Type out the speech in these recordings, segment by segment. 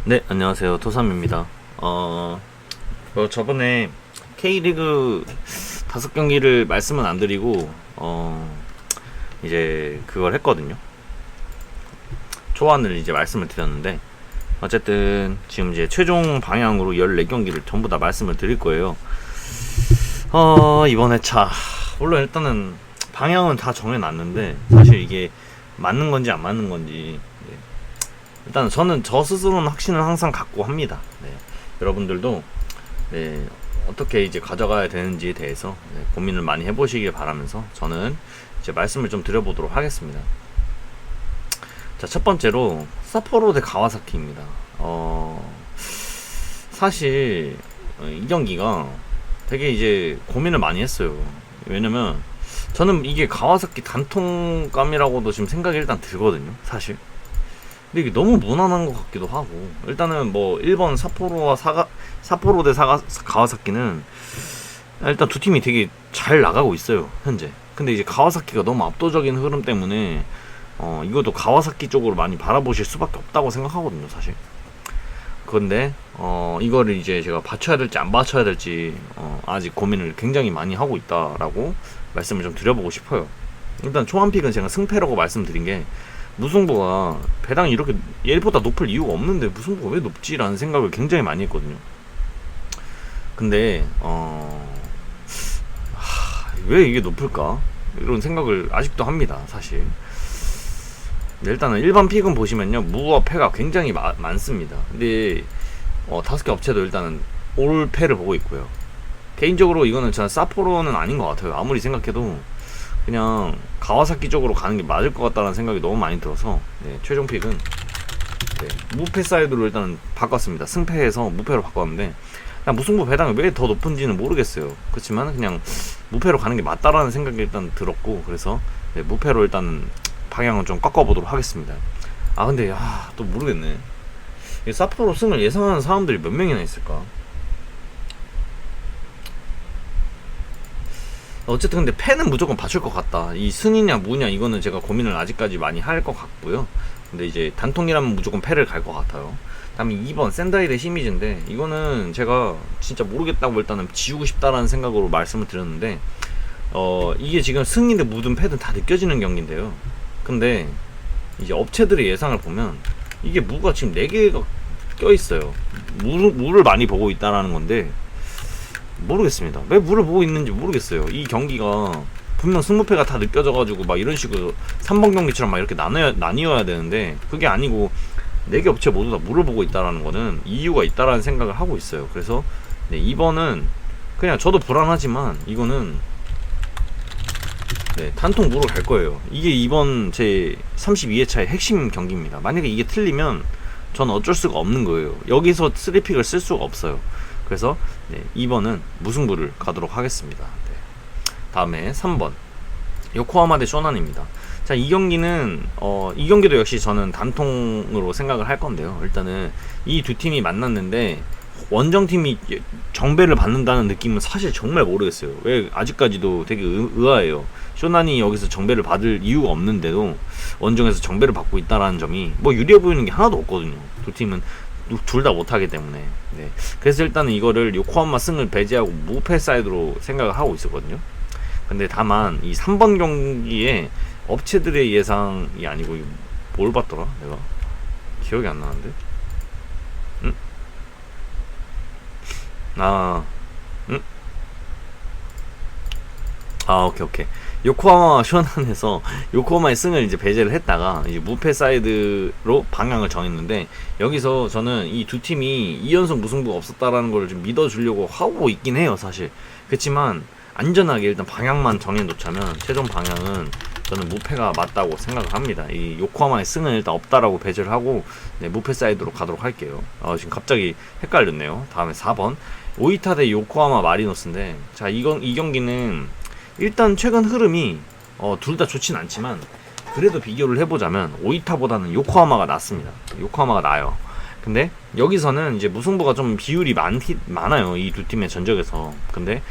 네, 안녕하세요. 토삼입니다. 저번에 K리그 5경기를 말씀은 안 드리고, 이제 그걸 했거든요. 초안을 이제 말씀을 드렸는데, 어쨌든 지금 이제 최종 방향으로 14경기를 전부 다 말씀을 드릴 거예요. 이번 회차. 물론 일단은 방향은 다 정해놨는데, 사실 이게 맞는 건지 안 맞는 건지, 일단 저는 저 스스로는 확신을 항상 갖고 합니다. 네. 여러분들도 네, 어떻게 이제 가져가야 되는지에 대해서 고민을 많이 해보시길 바라면서 저는 이제 말씀을 좀 드려보도록 하겠습니다. 자, 첫 번째로 사포로 대 가와사키입니다. 사실 이 경기가 되게 이제 고민을 많이 했어요. 왜냐면 저는 이게 가와사키 단통감이라고도 지금 생각이 일단 들거든요. 사실. 근데 이게 너무 무난한 것 같기도 하고, 일단은 뭐 1번 사포로 대 가와사키는 일단 두 팀이 되게 잘 나가고 있어요 현재. 근데 이제 가와사키가 너무 압도적인 흐름 때문에 이것도 가와사키 쪽으로 많이 바라보실 수밖에 없다고 생각하거든요 사실. 그런데 이거를 이제 제가 받쳐야 될지 안 받쳐야 될지 아직 고민을 굉장히 많이 하고 있다라고 말씀을 좀 드려보고 싶어요. 일단 초반픽은 제가 승패라고 말씀드린 게, 무승부가 배당이 이렇게 얘보다 높을 이유가 없는데 무승부가 왜 높지라는 생각을 굉장히 많이 했거든요. 근데 왜 이게 높을까 이런 생각을 아직도 합니다 사실. 일단은 일반 픽은 보시면요, 무와 패가 굉장히 많습니다. 근데 5개 업체도 일단은 올 패를 보고 있고요. 개인적으로 이거는 저는 사포로는 아닌 것 같아요. 아무리 생각해도 그냥 가와사키 쪽으로 가는 게 맞을 것 같다는 생각이 너무 많이 들어서, 최종 픽은 무패 사이드로 일단 바꿨습니다. 승패에서 무패로 바꿨는데, 그냥 무승부 배당이 왜 더 높은지는 모르겠어요. 그렇지만 그냥 무패로 가는 게 맞다라는 생각이 일단 들었고, 그래서 무패로 일단 방향을 좀 꺾어보도록 하겠습니다. 근데 또 모르겠네. 사포로 승을 예상하는 사람들이 몇 명이나 있을까? 어쨌든 근데 패는 무조건 받칠 것 같다. 이 승이냐 무냐 이거는 제가 고민을 아직까지 많이 할 것 같고요. 근데 이제 단통이라면 무조건 패를 갈 것 같아요. 다음에 2번 센다이 대 시미즈인데, 이거는 제가 진짜 모르겠다고 일단은 지우고 싶다라는 생각으로 말씀을 드렸는데, 이게 지금 승인데 묻은 패든 다 느껴지는 경기인데요. 근데 이제 업체들의 예상을 보면 이게 무가 지금 4개가 껴있어요. 무를 많이 보고 있다라는 건데, 모르겠습니다. 왜 물을 보고 있는지 모르겠어요. 이 경기가 분명 승부패가 다 느껴져가지고 막 이런 식으로 3번 경기처럼 막 이렇게 나뉘어야 되는데, 그게 아니고 4개 업체 모두 다 물을 보고 있다라는 거는 이유가 있다라는 생각을 하고 있어요. 그래서 2번은 그냥 저도 불안하지만 이거는 단통 무로 갈 거예요. 이게 이번 제 32회차의 핵심 경기입니다. 만약에 이게 틀리면 저는 어쩔 수가 없는 거예요. 여기서 3픽을 쓸 수가 없어요. 그래서 2번은 무승부를 가도록 하겠습니다. 다음에 3번 요코하마 대 쇼난입니다. 자, 이 경기는 이 경기도 역시 저는 단통으로 생각을 할 건데요. 일단은 이 두 팀이 만났는데 원정팀이 정배를 받는다는 느낌은 사실 정말 모르겠어요. 왜 아직까지도 되게 의아해요. 쇼난이 여기서 정배를 받을 이유가 없는데도 원정에서 정배를 받고 있다라는 점이 뭐 유리해 보이는 게 하나도 없거든요. 두 팀은 둘 다 못하기 때문에. 그래서 일단은 이거를 요코하마 승을 배제하고 무패 사이드로 생각을 하고 있었거든요. 근데 다만 이 3번 경기에 업체들의 예상이 아니고 뭘 봤더라 내가 기억이 안 나는데. 오케이. 요코하마 쇼난에서 요코하마의 승을 이제 배제를 했다가 이제 무패 사이드로 방향을 정했는데, 여기서 저는 이 두 팀이 2연속 무승부가 없었다라는 걸 좀 믿어주려고 하고 있긴 해요 사실. 그렇지만 안전하게 일단 방향만 정해놓자면 최종 방향은 저는 무패가 맞다고 생각을 합니다. 이 요코하마의 승은 일단 없다라고 배제를 하고 무패 사이드로 가도록 할게요. 지금 갑자기 헷갈렸네요. 다음에 4번 오이타 대 요코하마 마리노스인데, 자, 이 경기는 일단 최근 흐름이 둘 다 좋진 않지만 그래도 비교를 해보자면 오이타보다는 요코하마가 낫습니다. 요코하마가 나아요. 근데 여기서는 이제 무승부가 좀 비율이 많아요 이 두 팀의 전적에서. 근데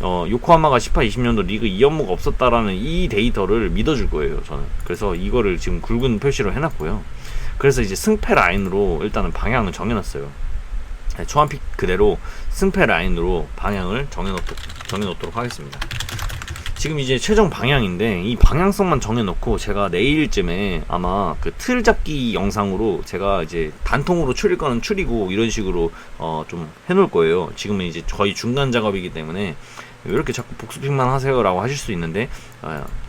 요코하마가 18-20년도 리그 2연무가 없었다라는 이 데이터를 믿어줄 거예요 저는. 그래서 이거를 지금 굵은 표시로 해놨고요. 그래서 이제 승패 라인으로 일단은 방향을 정해놨어요. 네, 초안픽 그대로 승패 라인으로 방향을 정해놓도록 하겠습니다. 지금 이제 최종 방향인데 이 방향성만 정해놓고 제가 내일쯤에 아마 그 틀 잡기 영상으로 제가 이제 단통으로 추릴 거는 추리고 이런 식으로 좀 해놓을 거예요. 지금은 이제 거의 중간 작업이기 때문에 왜 이렇게 자꾸 복수픽만 하세요 라고 하실 수 있는데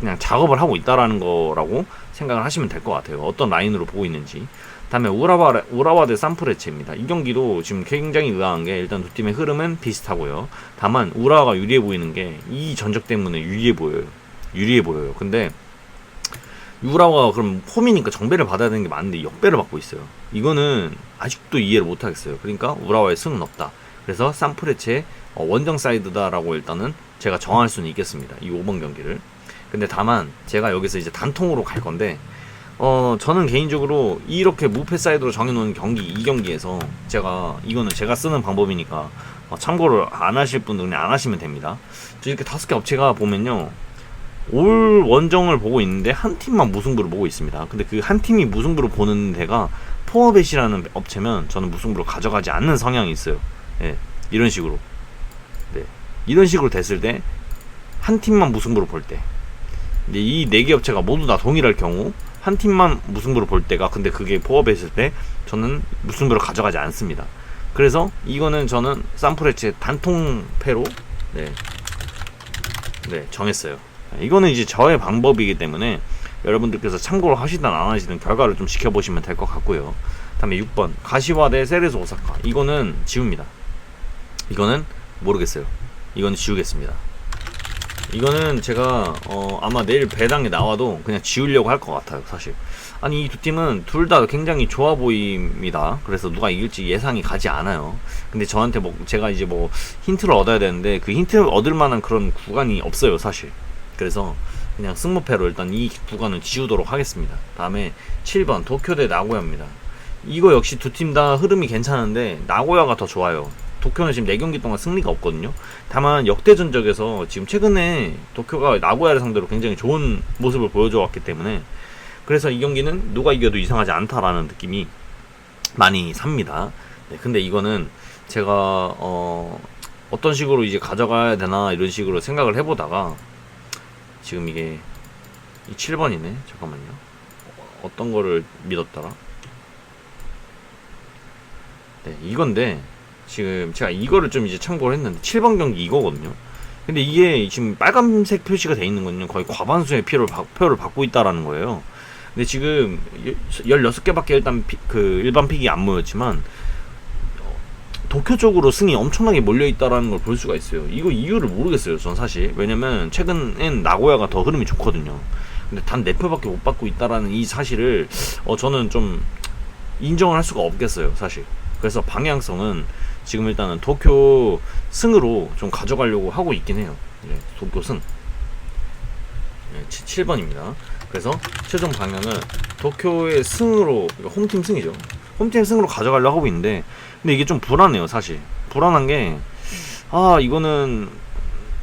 그냥 작업을 하고 있다라는 거라고 생각을 하시면 될 것 같아요. 어떤 라인으로 보고 있는지. 다음에 우라와 대 산프레체입니다. 이 경기도 지금 굉장히 의아한 게 일단 두 팀의 흐름은 비슷하고요. 다만 우라와가 유리해 보이는 게 이 전적 때문에 유리해 보여요. 근데 우라와가 그럼 홈이니까 정배를 받아야 되는 게 맞는데 역배를 받고 있어요. 이거는 아직도 이해를 못 하겠어요. 그러니까 우라와의 승은 없다. 그래서 산프레체 원정 사이드다라고 일단은 제가 정할 수는 있겠습니다. 이 5번 경기를. 근데 다만 제가 여기서 이제 단통으로 갈 건데 저는 개인적으로 이렇게 무패 사이드로 정해놓은 경기, 이 경기에서 이거는 제가 쓰는 방법이니까 참고를 안 하실 분들은 그냥 안 하시면 됩니다. 이렇게 5개 업체가 보면요, 올 원정을 보고 있는데 한 팀만 무승부를 보고 있습니다. 근데 그 한 팀이 무승부를 보는 데가 포어벳이라는 업체면 저는 무승부를 가져가지 않는 성향이 있어요. 예, 이런 식으로. 네, 이런 식으로 됐을 때 한 팀만 무승부를 볼 때, 근데 이 4개 업체가 모두 다 동일할 경우 한 팀만 무승부를 볼 때가, 근데 그게 포함했을 때 저는 무승부를 가져가지 않습니다. 그래서 이거는 저는 산프레체 단통패로 정했어요. 이거는 이제 저의 방법이기 때문에 여러분들께서 참고를 하시든 안 하시든 결과를 좀 지켜보시면 될 것 같고요. 다음에 6번 가시와 대 세레스 오사카. 이거는 지웁니다. 이거는 모르겠어요. 이거는 지우겠습니다. 이거는 제가 아마 내일 배당에 나와도 그냥 지우려고 할 것 같아요, 사실. 아니, 이 두 팀은 둘 다 굉장히 좋아 보입니다. 그래서 누가 이길지 예상이 가지 않아요. 근데 저한테 제가 이제 힌트를 얻어야 되는데 그 힌트를 얻을 만한 그런 구간이 없어요, 사실. 그래서 그냥 승무패로 일단 이 구간을 지우도록 하겠습니다. 다음에 7번 도쿄 대 나고야입니다. 이거 역시 두 팀 다 흐름이 괜찮은데 나고야가 더 좋아요. 도쿄는 지금 4경기 동안 승리가 없거든요. 다만 역대 전적에서 지금 최근에 도쿄가 나고야를 상대로 굉장히 좋은 모습을 보여줘 왔기 때문에, 그래서 이 경기는 누가 이겨도 이상하지 않다라는 느낌이 많이 삽니다. 네, 근데 이거는 제가 어떤 식으로 이제 가져가야 되나 이런 식으로 생각을 해보다가 지금 이게 이 7번이네. 잠깐만요. 어떤 거를 믿었더라? 네, 이건데 지금 제가 이거를 좀 이제 참고를 했는데 7번 경기 이거거든요. 근데 이게 지금 빨간색 표시가 돼 있는 거는요, 거의 과반수의 표를 받고 있다라는 거예요. 근데 지금 16개밖에 일단 일반 픽이 안 모였지만 도쿄 쪽으로 승이 엄청나게 몰려있다라는 걸 볼 수가 있어요. 이거 이유를 모르겠어요, 전 사실. 왜냐면 최근엔 나고야가 더 흐름이 좋거든요. 근데 단 4표밖에 못 받고 있다라는 이 사실을 저는 좀 인정을 할 수가 없겠어요, 사실. 그래서 방향성은 지금 일단은 도쿄 승으로 좀 가져가려고 하고 있긴 해요. 네, 도쿄 승. 네, 7번입니다. 그래서 최종 방향은 도쿄의 승으로, 홈팀 승이죠. 홈팀 승으로 가져가려고 하고 있는데, 근데 이게 좀 불안해요, 사실. 불안한 게, 이거는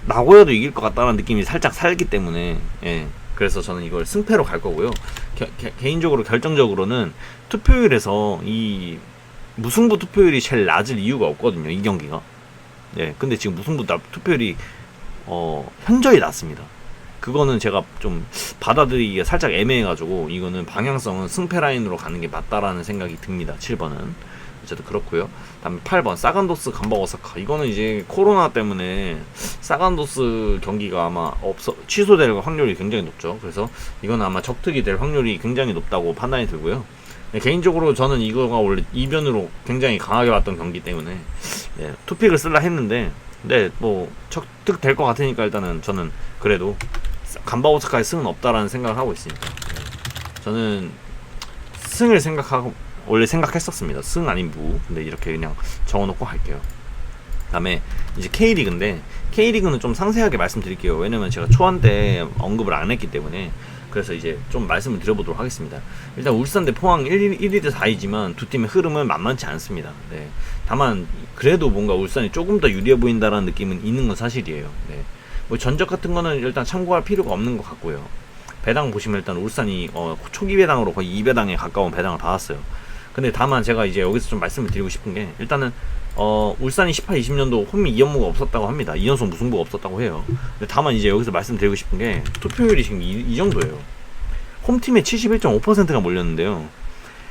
나고야도 이길 것 같다는 느낌이 살짝 살기 때문에, 예. 그래서 저는 이걸 승패로 갈 거고요. 개인적으로 결정적으로는 투표율에서 이 무승부 투표율이 제일 낮을 이유가 없거든요, 이 경기가. 예, 근데 지금 무승부 투표율이 현저히 낮습니다. 그거는 제가 좀 받아들이기가 살짝 애매해가지고 이거는 방향성은 승패 라인으로 가는 게 맞다라는 생각이 듭니다. 7번은 어쨌든 그렇고요. 다음에 8번 사간도스 간바 오사카. 이거는 이제 코로나 때문에 사간도스 경기가 아마 취소될 확률이 굉장히 높죠. 그래서 이거는 아마 적특이 될 확률이 굉장히 높다고 판단이 들고요. 네, 개인적으로 저는 이거가 원래 이변으로 굉장히 강하게 왔던 경기 때문에 투픽을 쓸라 했는데, 네, 적특 될 것 같으니까 일단은 저는 그래도 간바 오사카의 승은 없다라는 생각을 하고 있으니까 저는 승을 원래 생각했었습니다. 승 아닌 무. 근데 이렇게 그냥 적어놓고 할게요. 다음에 이제 K리그인데, K리그는 좀 상세하게 말씀드릴게요. 왜냐면 제가 초안 때 언급을 안 했기 때문에. 그래서 이제 좀 말씀을 드려보도록 하겠습니다. 일단 울산 대 포항 1위 대 4위지만 두 팀의 흐름은 만만치 않습니다. 네. 다만 그래도 뭔가 울산이 조금 더 유리해 보인다라는 느낌은 있는 건 사실이에요. 네. 전적 같은 거는 일단 참고할 필요가 없는 것 같고요. 배당 보시면 일단 울산이 초기 배당으로 거의 2배당에 가까운 배당을 받았어요. 근데 다만 제가 이제 여기서 좀 말씀을 드리고 싶은 게, 일단은 울산이 18, 20년도 홈이 2연무가 없었다고 합니다. 2연속 무승부가 없었다고 해요. 근데 다만 이제 여기서 말씀드리고 싶은 게, 투표율이 지금 이 정도예요. 홈팀에 71.5%가 몰렸는데요.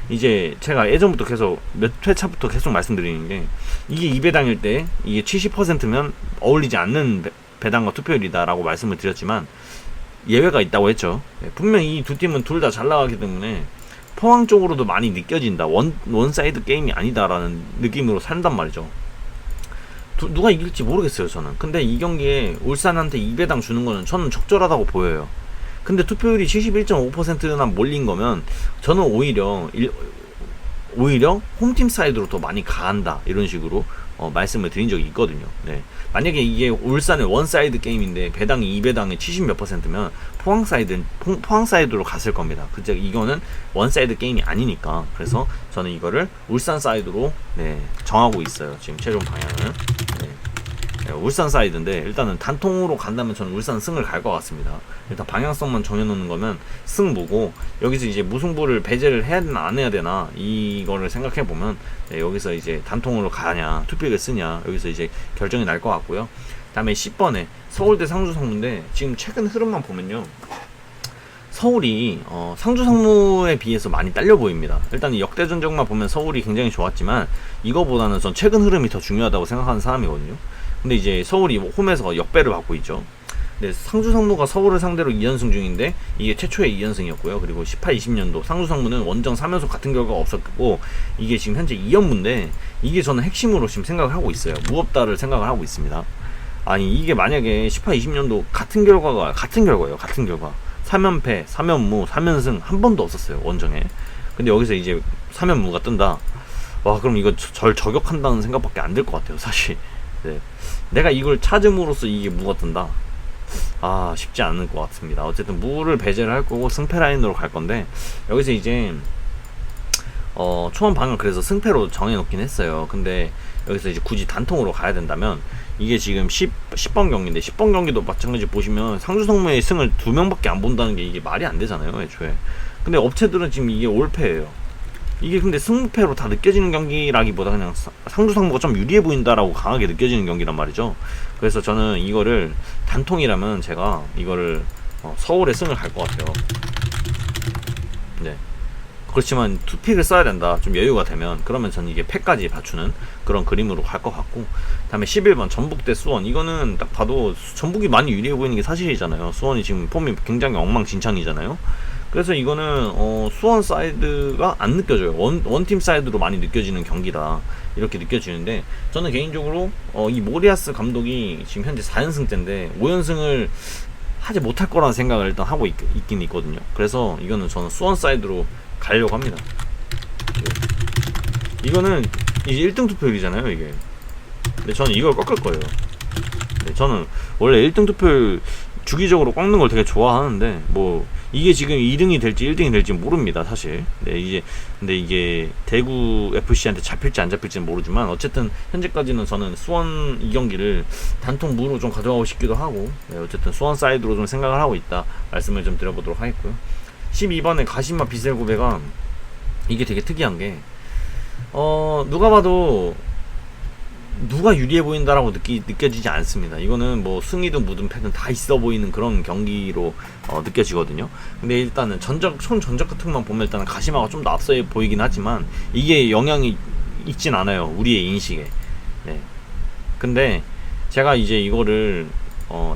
이제 제가 예전부터 계속 몇 회차부터 계속 말씀드리는 게, 이게 2배당일 때 이게 70%면 어울리지 않는 배당과 투표율이다라고 말씀을 드렸지만 예외가 있다고 했죠. 분명히 이 두 팀은 둘 다 잘 나가기 때문에 포항 쪽으로도 많이 느껴진다. 원사이드 게임이 아니다라는 느낌으로 산단 말이죠. 누가 이길지 모르겠어요, 저는. 근데 이 경기에 울산한테 2배당 주는 거는 저는 적절하다고 보여요. 근데 투표율이 71.5%나 몰린 거면 저는 오히려 홈팀 사이드로 더 많이 가한다, 이런 식으로 말씀을 드린 적이 있거든요. 네. 만약에 이게 울산의 원사이드 게임인데 배당이 2배당에 70 몇 %면 포항 사이드로 갔을 겁니다. 그죠? 이거는 원사이드 게임이 아니니까. 그래서 저는 이거를 울산 사이드로 정하고 있어요. 지금 최종 방향은. 울산 사이드인데, 일단은 단통으로 간다면 저는 울산 승을 갈 것 같습니다. 일단 방향성만 정해놓는 거면 승부고, 여기서 이제 무승부를 배제를 해야 되나 안 해야 되나 이거를 생각해보면 여기서 이제 단통으로 가냐 투표를 쓰냐, 여기서 이제 결정이 날 것 같고요. 다음에 10번에 서울대 상주성무인데, 지금 최근 흐름만 보면요, 서울이 상주성무에 비해서 많이 딸려 보입니다. 일단 이 역대 전적만 보면 서울이 굉장히 좋았지만 이거보다는 전 최근 흐름이 더 중요하다고 생각하는 사람이거든요. 근데 이제 서울이 홈에서 역배를 받고 있죠. 근데 상주성무가 서울을 상대로 2연승 중인데 이게 최초의 2연승이었고요. 그리고 18, 20년도 상주성무는 원정 3연속 같은 결과가 없었고, 이게 지금 현재 2연무인데 이게 저는 핵심으로 지금 생각을 하고 있어요. 무겁다를 생각을 하고 있습니다. 아니 이게 만약에 18, 20년도 같은 결과예요. 같은 결과 3연패, 3연무, 3연승 한 번도 없었어요, 원정에. 근데 여기서 이제 3연무가 뜬다. 와, 그럼 이거 절 저격한다는 생각밖에 안 들 것 같아요, 사실. 네. 내가 이걸 찾음으로써 이게 무가 뜬다. 쉽지 않을 것 같습니다. 어쨌든 무를 배제를 할 거고 승패 라인으로 갈 건데, 여기서 이제 초반 방향 그래서 승패로 정해놓긴 했어요. 근데 여기서 이제 굳이 단통으로 가야 된다면, 이게 지금 10번 경기인데 10번 경기도 마찬가지 보시면 상주성무의 승을 2명밖에 안 본다는 게 이게 말이 안 되잖아요, 애초에. 근데 업체들은 지금 이게 올패예요. 이게 근데 승패로 다 느껴지는 경기라기보다 그냥 상주성무가 좀 유리해 보인다라고 강하게 느껴지는 경기란 말이죠. 그래서 저는 이거를 단통이라면 제가 이거를 서울의 승을 갈 것 같아요. 네. 그렇지만 투픽을 써야 된다, 좀 여유가 되면. 그러면 저는 이게 패까지 받추는 그런 그림으로 갈 것 같고, 다음에 11번 전북 대 수원. 이거는 딱 봐도 전북이 많이 유리해 보이는 게 사실이잖아요. 수원이 지금 폼이 굉장히 엉망진창이잖아요. 그래서 이거는 수원 사이드가 안 느껴져요. 원팀 사이드로 많이 느껴지는 경기다, 이렇게 느껴지는데, 저는 개인적으로 이 모리아스 감독이 지금 현재 4연승째인데 5연승을 하지 못할 거라는 생각을 일단 하고 있긴 있거든요. 그래서 이거는 저는 수원 사이드로 가려고 합니다. 네. 이거는 이제 1등 투표율이잖아요, 이게. 근데 저는 이걸 꺾을 거예요. 네, 저는 원래 1등 투표율 주기적으로 꺾는 걸 되게 좋아하는데, 뭐 이게 지금 2등이 될지 1등이 될지 모릅니다, 사실. 네, 근데 이게 대구 FC한테 잡힐지 안 잡힐지는 모르지만, 어쨌든 현재까지는 저는 수원 이 경기를 단통 무로 좀 가져가고 싶기도 하고, 네, 어쨌든 수원 사이드로 좀 생각을 하고 있다, 말씀을 좀 드려보도록 하겠고요. 12번에 가시마 비셀고베가, 이게 되게 특이한 게 누가 봐도 누가 유리해 보인다라고 느껴지지 않습니다. 이거는 뭐 승이든 무든 패든 다 있어 보이는 그런 경기로 느껴지거든요. 근데 일단은 총 전적 같은 것만 보면 일단은 가시마가 좀 더 앞서 보이긴 하지만 이게 영향이 있진 않아요, 우리의 인식에. 네. 근데 제가 이제 이거를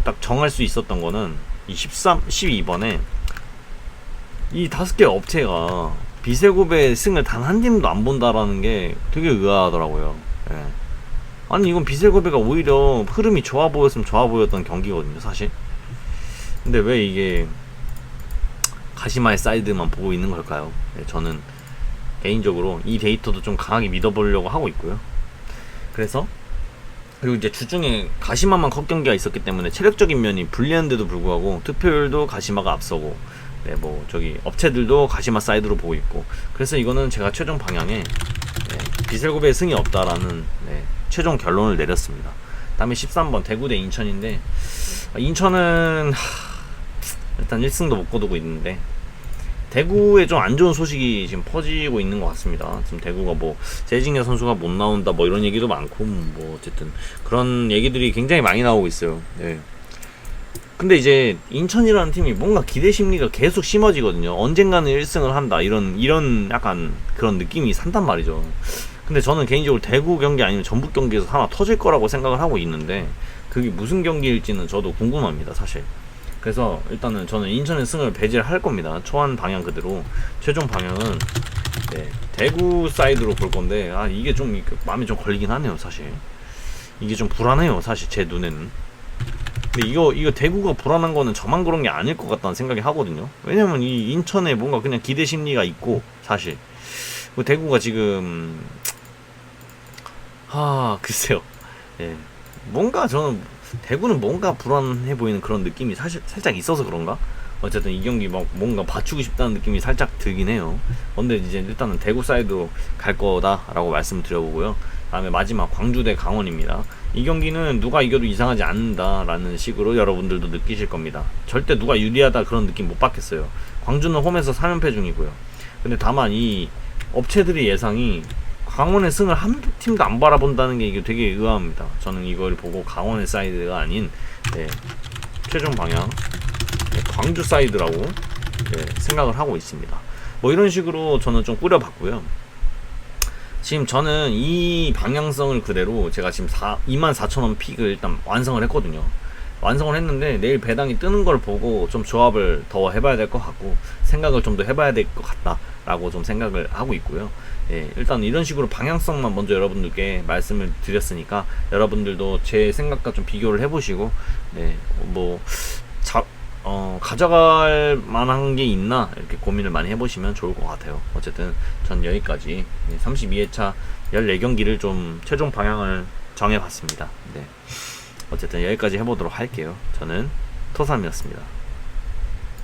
딱 정할 수 있었던 거는 이 12번에 이 5개 업체가 비셀고베 승을 단 한 팀도 안 본다라는 게 되게 의아하더라고요. 예. 아니 이건 비셀고베가 오히려 흐름이 좋아 보였으면 좋아 보였던 경기거든요, 사실. 근데 왜 이게 가시마의 사이드만 보고 있는 걸까요? 예, 저는 개인적으로 이 데이터도 좀 강하게 믿어보려고 하고 있고요. 그래서 그리고 이제 주중에 가시마만 컷 경기가 있었기 때문에 체력적인 면이 불리한데도 불구하고 투표율도 가시마가 앞서고, 네, 뭐 저기 업체들도 가시마 사이드로 보고 있고, 그래서 이거는 제가 최종 방향에 비셀고베의 승이 없다라는 최종 결론을 내렸습니다. 다음에 13번 대구 대 인천인데, 인천은 일단 1승도 못 거두고 있는데, 대구에 좀 안 좋은 소식이 지금 퍼지고 있는 것 같습니다. 지금 대구가 뭐 재징야 선수가 못 나온다 뭐 이런 얘기도 많고, 뭐 어쨌든 그런 얘기들이 굉장히 많이 나오고 있어요. 네. 근데 이제 인천이라는 팀이 뭔가 기대 심리가 계속 심어지거든요. 언젠가는 1승을 한다 이런 약간 그런 느낌이 산단 말이죠. 근데 저는 개인적으로 대구 경기 아니면 전북 경기에서 하나 터질 거라고 생각을 하고 있는데, 그게 무슨 경기일지는 저도 궁금합니다, 사실. 그래서 일단은 저는 인천의 승을 배제를 할 겁니다. 초안 방향 그대로. 최종 방향은 네, 대구 사이드로 볼 건데, 아 이게 좀 마음에 좀 걸리긴 하네요, 사실. 이게 좀 불안해요, 사실 제 눈에는. 근데 이거 대구가 불안한 거는 저만 그런 게 아닐 것 같다는 생각이 하거든요. 왜냐면 이 인천에 뭔가 그냥 기대 심리가 있고, 사실 대구가 지금 글쎄요. 예. 뭔가 저는 대구는 뭔가 불안해 보이는 그런 느낌이 사실 살짝 있어서 그런가? 어쨌든 이 경기 막 뭔가 받추고 싶다는 느낌이 살짝 들긴 해요. 근데 이제 일단은 대구 사이드로 갈 거다라고 말씀드려보고요. 다음에 마지막 광주 대 강원입니다. 이 경기는 누가 이겨도 이상하지 않는다라는 식으로 여러분들도 느끼실 겁니다. 절대 누가 유리하다 그런 느낌 못 받겠어요. 광주는 홈에서 3연패 중이고요. 근데 다만 이 업체들의 예상이 강원의 승을 한 팀도 안 바라본다는 게 이게 되게 의아합니다. 저는 이걸 보고 강원의 사이드가 아닌 최종 방향 광주 사이드라고 생각을 하고 있습니다. 뭐 이런 식으로 저는 좀 꾸려봤고요. 지금 저는 이 방향성을 그대로 제가 지금 24,000원 픽을 일단 완성을 했거든요. 완성을 했는데 내일 배당이 뜨는 걸 보고 좀 조합을 더 해봐야 될 것 같고, 생각을 좀 더 해봐야 될 것 같다라고 좀 생각을 하고 있고요. 일단 이런 식으로 방향성만 먼저 여러분들께 말씀을 드렸으니까 여러분들도 제 생각과 좀 비교를 해보시고, 뭐 가져갈 만한 게 있나 이렇게 고민을 많이 해보시면 좋을 것 같아요. 어쨌든 전 여기까지 32회차 14경기를 좀 최종 방향을 정해봤습니다. 어쨌든 여기까지 해보도록 할게요. 저는 토삼이었습니다.